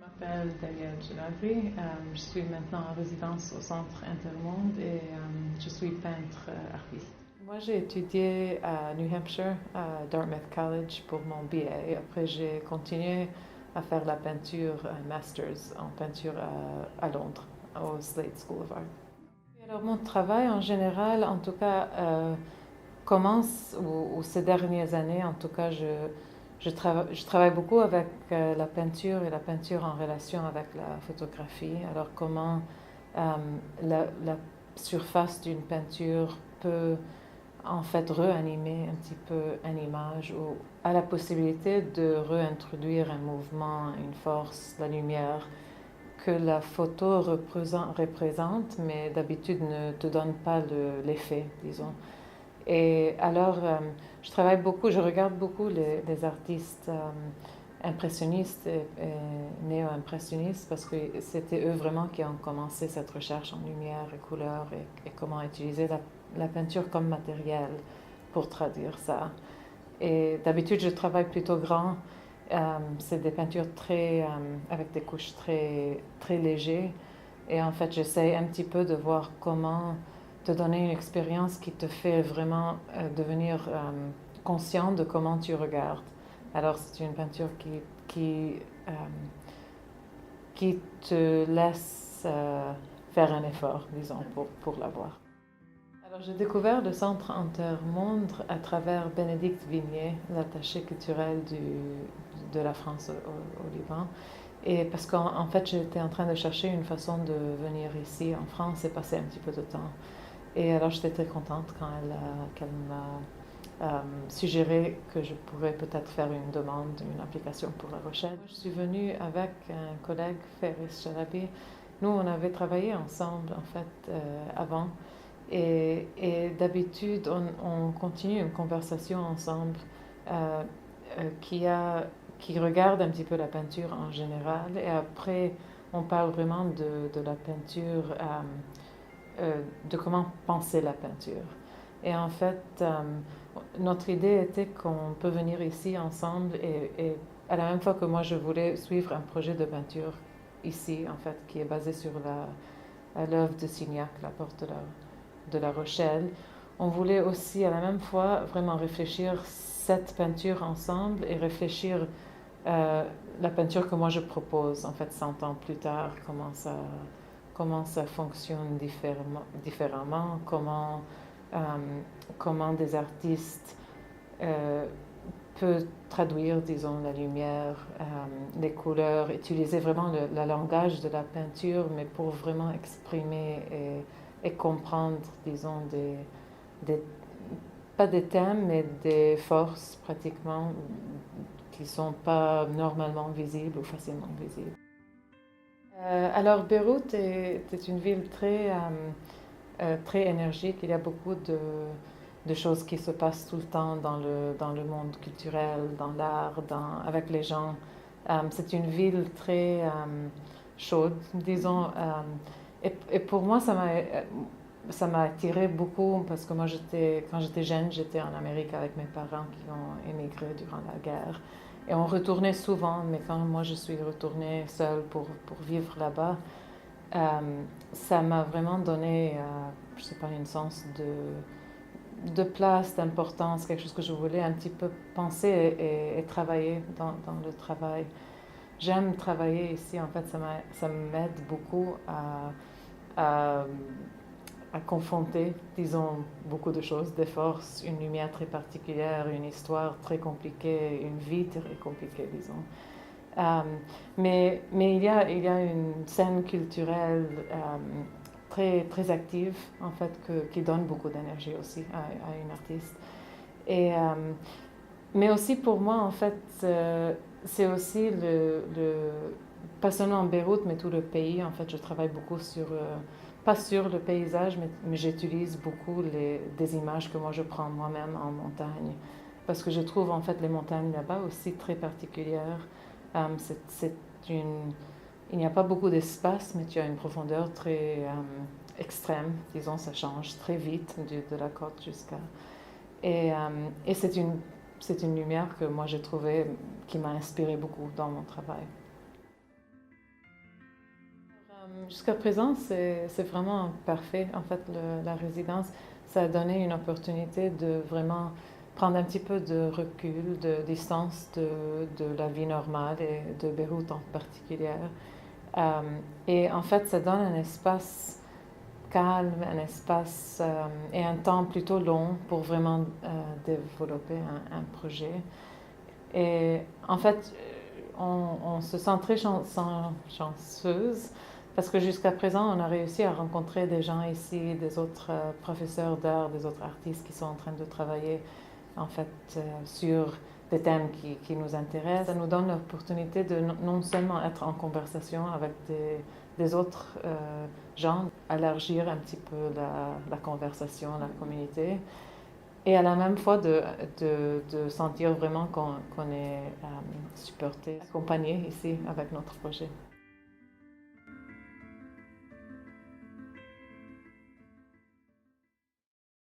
Je m'appelle Danielle Gelagri. Je suis maintenant en résidence au Centre Intermonde et je suis peintre artiste. Moi, j'ai étudié à New Hampshire, à Dartmouth College pour mon BA. Après, j'ai continué à faire la peinture, un master's en peinture à Londres, au Slade School of Art. Alors, mon travail en général, en tout cas, commence, ou ces dernières années, en tout cas, je travaille beaucoup avec la peinture et la peinture en relation avec la photographie. Alors, comment la surface d'une peinture peut en fait réanimer un petit peu une image ou a la possibilité de réintroduire un mouvement, une force, la lumière que la photo représente, mais d'habitude ne te donne pas l'effet, disons. Et alors, je travaille beaucoup, je regarde beaucoup les artistes impressionnistes et néo-impressionnistes parce que c'était eux vraiment qui ont commencé cette recherche en lumière et couleur et comment utiliser la peinture comme matériel pour traduire ça. Et d'habitude, je travaille plutôt grand. C'est des peintures avec des couches très légères. Et en fait, j'essaie un petit peu de voir comment te donner une expérience qui te fait vraiment devenir conscient de comment tu regardes. Alors, c'est une peinture euh, qui te laisse faire un effort, disons, pour la voir. Alors, j'ai découvert le Centre Intermonde à travers Bénédicte Vignier, l'attachée culturelle de la France au Liban. Et parce qu'en fait, j'étais en train de chercher une façon de venir ici en France et passer un petit peu de temps. Et alors, j'étais très contente quand qu'elle m'a suggéré que je pourrais peut-être faire une demande, une application pour La Rochelle. Je suis venue avec un collègue, Ferris Chalabi. Nous, on avait travaillé ensemble, en fait, avant. Et d'habitude, on continue une conversation ensemble euh, qui regarde un petit peu la peinture en général. Et après, on parle vraiment de la peinture, de comment penser la peinture. Et en fait, notre idée était qu'on peut venir ici ensemble et à la même fois que moi, je voulais suivre un projet de peinture ici, en fait, qui est basé sur l'œuvre de Signac, La Porte de la Rochelle. On voulait aussi à la même fois vraiment réfléchir cette peinture ensemble et réfléchir la peinture que moi je propose, en fait, 100 ans plus tard, comment ça fonctionne différemment, euh, comment des artistes euh, peuvent traduire, disons, la lumière, les couleurs, utiliser vraiment le langage de la peinture, mais pour vraiment exprimer et comprendre, disons, des, pas des thèmes, mais des forces pratiquement qui ne sont pas normalement visibles ou facilement visibles. Alors, Beyrouth est une ville très énergique. Il y a beaucoup de choses qui se passent tout le temps dans le monde culturel, dans l'art, avec les gens. C'est une ville très chaude, disons. Et pour moi, ça m'a attiré beaucoup parce que moi, quand j'étais jeune, j'étais en Amérique avec mes parents qui ont émigré durant la guerre. Et on retournait souvent, mais quand moi je suis retournée seule pour vivre là-bas, ça m'a vraiment donné, je sais pas, une sens de place, d'importance, quelque chose que je voulais un petit peu penser et travailler dans le travail. J'aime travailler ici, en fait, ça m'aide beaucoup à, à confronter, disons, beaucoup de choses, des forces, une lumière très particulière, une histoire très compliquée, une vie très compliquée, disons. Euh, mais il y a une scène culturelle très active, en fait, qui donne beaucoup d'énergie aussi à une artiste. Et, mais aussi pour moi, en fait, c'est aussi pas seulement en Beyrouth, mais tout le pays. En fait, je travaille beaucoup pas sur le paysage, mais j'utilise beaucoup des images que moi je prends moi-même en montagne. Parce que je trouve en fait les montagnes là-bas aussi très particulières. C'est une, il n'y a pas beaucoup d'espace, mais tu as une profondeur très extrême, disons, ça change très vite de la côte jusqu'à... Et c'est une lumière que moi j'ai trouvée qui m'a inspiré beaucoup dans mon travail. Jusqu'à présent, c'est vraiment parfait. En fait, la résidence, ça a donné une opportunité de vraiment prendre un petit peu de recul, de distance de la vie normale et de Beyrouth en particulier. Et en fait, ça donne un espace calme, un espace et un temps plutôt long pour vraiment développer un projet. Et en fait, on se sent très chanceuse parce que jusqu'à présent, on a réussi à rencontrer des gens ici, des autres professeurs d'art, des autres artistes qui sont en train de travailler en fait sur des thèmes qui nous intéressent. Ça nous donne l'opportunité de non seulement être en conversation avec des autres gens, élargir un petit peu la conversation, la communauté, et à la même fois de sentir vraiment qu'on est supporté, accompagné ici avec notre projet.